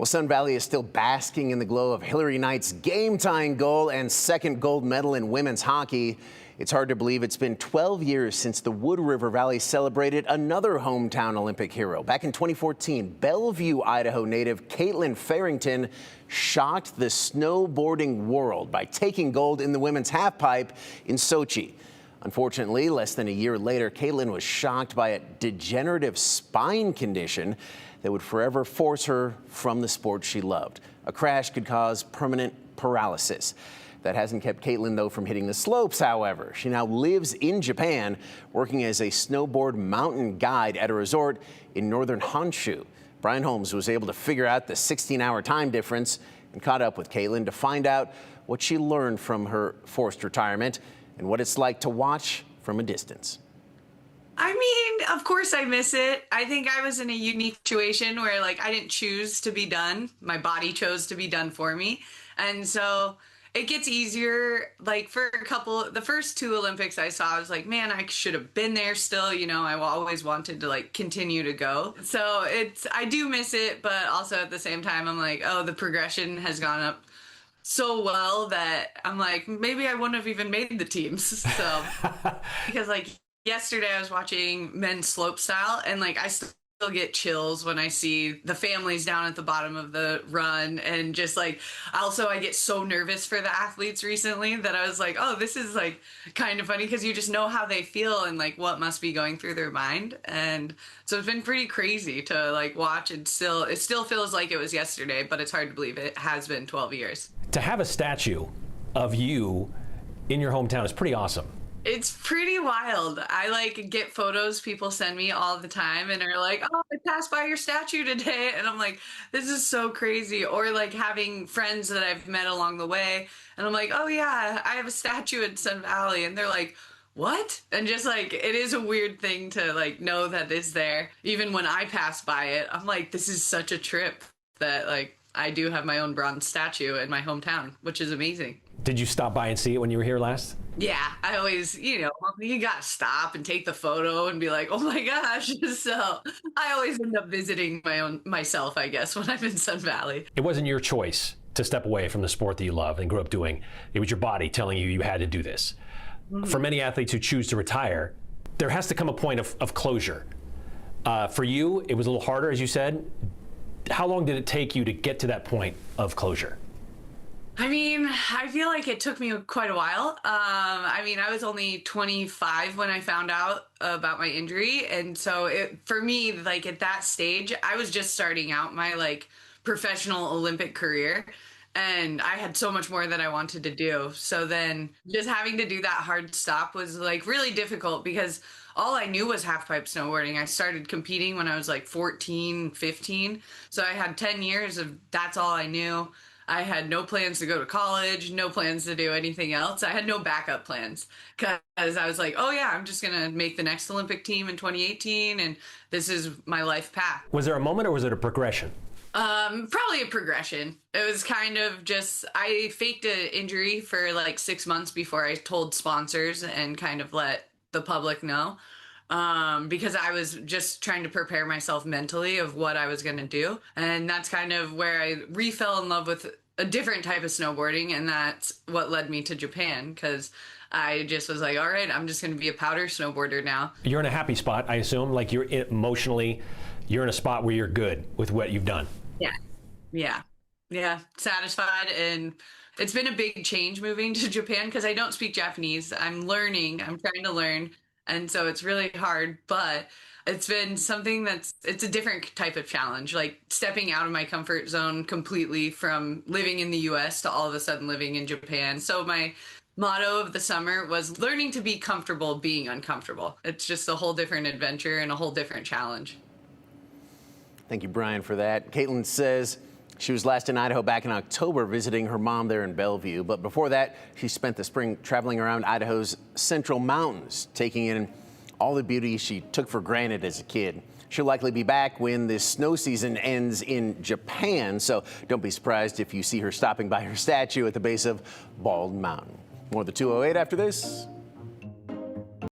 Well, Sun Valley is still basking in the glow of Hillary Knight's game-tying goal and second gold medal in women's hockey. It's hard to believe it's been 12 years since the Wood River Valley celebrated another hometown Olympic hero. Back in 2014, Bellevue, Idaho native Caitlin Farrington shocked the snowboarding world by taking gold in the women's halfpipe in Sochi. Unfortunately, less than a year later, Caitlin was shocked by a degenerative spine condition that would forever force her from the sport she loved. A crash could cause permanent paralysis. That hasn't kept Caitlin, though, from hitting the slopes, however. She now lives in Japan, working as a snowboard mountain guide at a resort in northern Honshu. Brian Holmes was able to figure out the 16-hour time difference and caught up with Caitlin to find out what she learned from her forced retirement and what it's like to watch from a distance. I mean, of course I miss it. I think I was in a unique situation where, like, I didn't choose to be done. My body chose to be done for me. And so it gets easier. Like, for the first two Olympics I saw, I was like, man, I should have been there still. You know, I always wanted to, like, continue to go. So I do miss it, but also at the same time, I'm like, oh, the progression has gone up so well that I'm like, maybe I wouldn't have even made the teams. So, because, like, yesterday I was watching men's slopestyle, and like I still get chills when I see the families down at the bottom of the run, and just like also I get so nervous for the athletes recently that I was like, oh, this is like kind of funny because you just know how they feel and like what must be going through their mind. And so it's been pretty crazy to like watch, and it still feels like it was yesterday, but it's hard to believe it has been 12 years. To have a statue of you in your hometown is pretty awesome. It's pretty wild. I like get photos people send me all the time and are like, oh, I passed by your statue today. And I'm like, this is so crazy. Or like having friends that I've met along the way. And I'm like, oh yeah, I have a statue in Sun Valley. And they're like, what? And just like, it is a weird thing to like know that it's there. Even when I pass by it, I'm like, this is such a trip that like I do have my own bronze statue in my hometown, which is amazing. Did you stop by and see it when you were here last? Yeah, I always, you gotta stop and take the photo and be like, oh my gosh. So I always end up visiting myself, I guess, when I'm in Sun Valley. It wasn't your choice to step away from the sport that you love and grew up doing. It was your body telling you you had to do this. Mm-hmm. For many athletes who choose to retire, there has to come a point of closure. For you, it was a little harder, as you said. How long did it take you to get to that point of closure? I mean, I feel like it took me quite a while. I mean, I was only 25 when I found out about my injury. And so for me, like at that stage, I was just starting out my like professional Olympic career. And I had so much more that I wanted to do. So then just having to do that hard stop was like really difficult because all I knew was halfpipe snowboarding. I started competing when I was like 14, 15. So I had 10 years of that's all I knew. I had no plans to go to college, no plans to do anything else. I had no backup plans because I was like, oh yeah, I'm just going to make the next Olympic team in 2018 and this is my life path. Was there a moment or was it a progression? Probably a progression. It was kind of just, I faked an injury for like 6 months before I told sponsors and kind of let the public know. Because I was just trying to prepare myself mentally of what I was going to do. And that's kind of where I fell in love with a different type of snowboarding. And that's what led me to Japan, because I just was like, all right, I'm just going to be a powder snowboarder now. You're in a happy spot, I assume, like you're emotionally, you're in a spot where you're good with what you've done. Yeah. Satisfied. And it's been a big change moving to Japan because I don't speak Japanese. I'm trying to learn. And so it's really hard, but it's been something it's a different type of challenge, like stepping out of my comfort zone completely from living in the US to all of a sudden living in Japan. So my motto of the summer was learning to be comfortable being uncomfortable. It's just a whole different adventure and a whole different challenge. Thank you, Brian, for that. Caitlin says she was last in Idaho back in October visiting her mom there in Bellevue. But before that, she spent the spring traveling around Idaho's central mountains, taking in all the beauty she took for granted as a kid. She'll likely be back when this snow season ends in Japan, so don't be surprised if you see her stopping by her statue at the base of Bald Mountain. More of the 208 after this.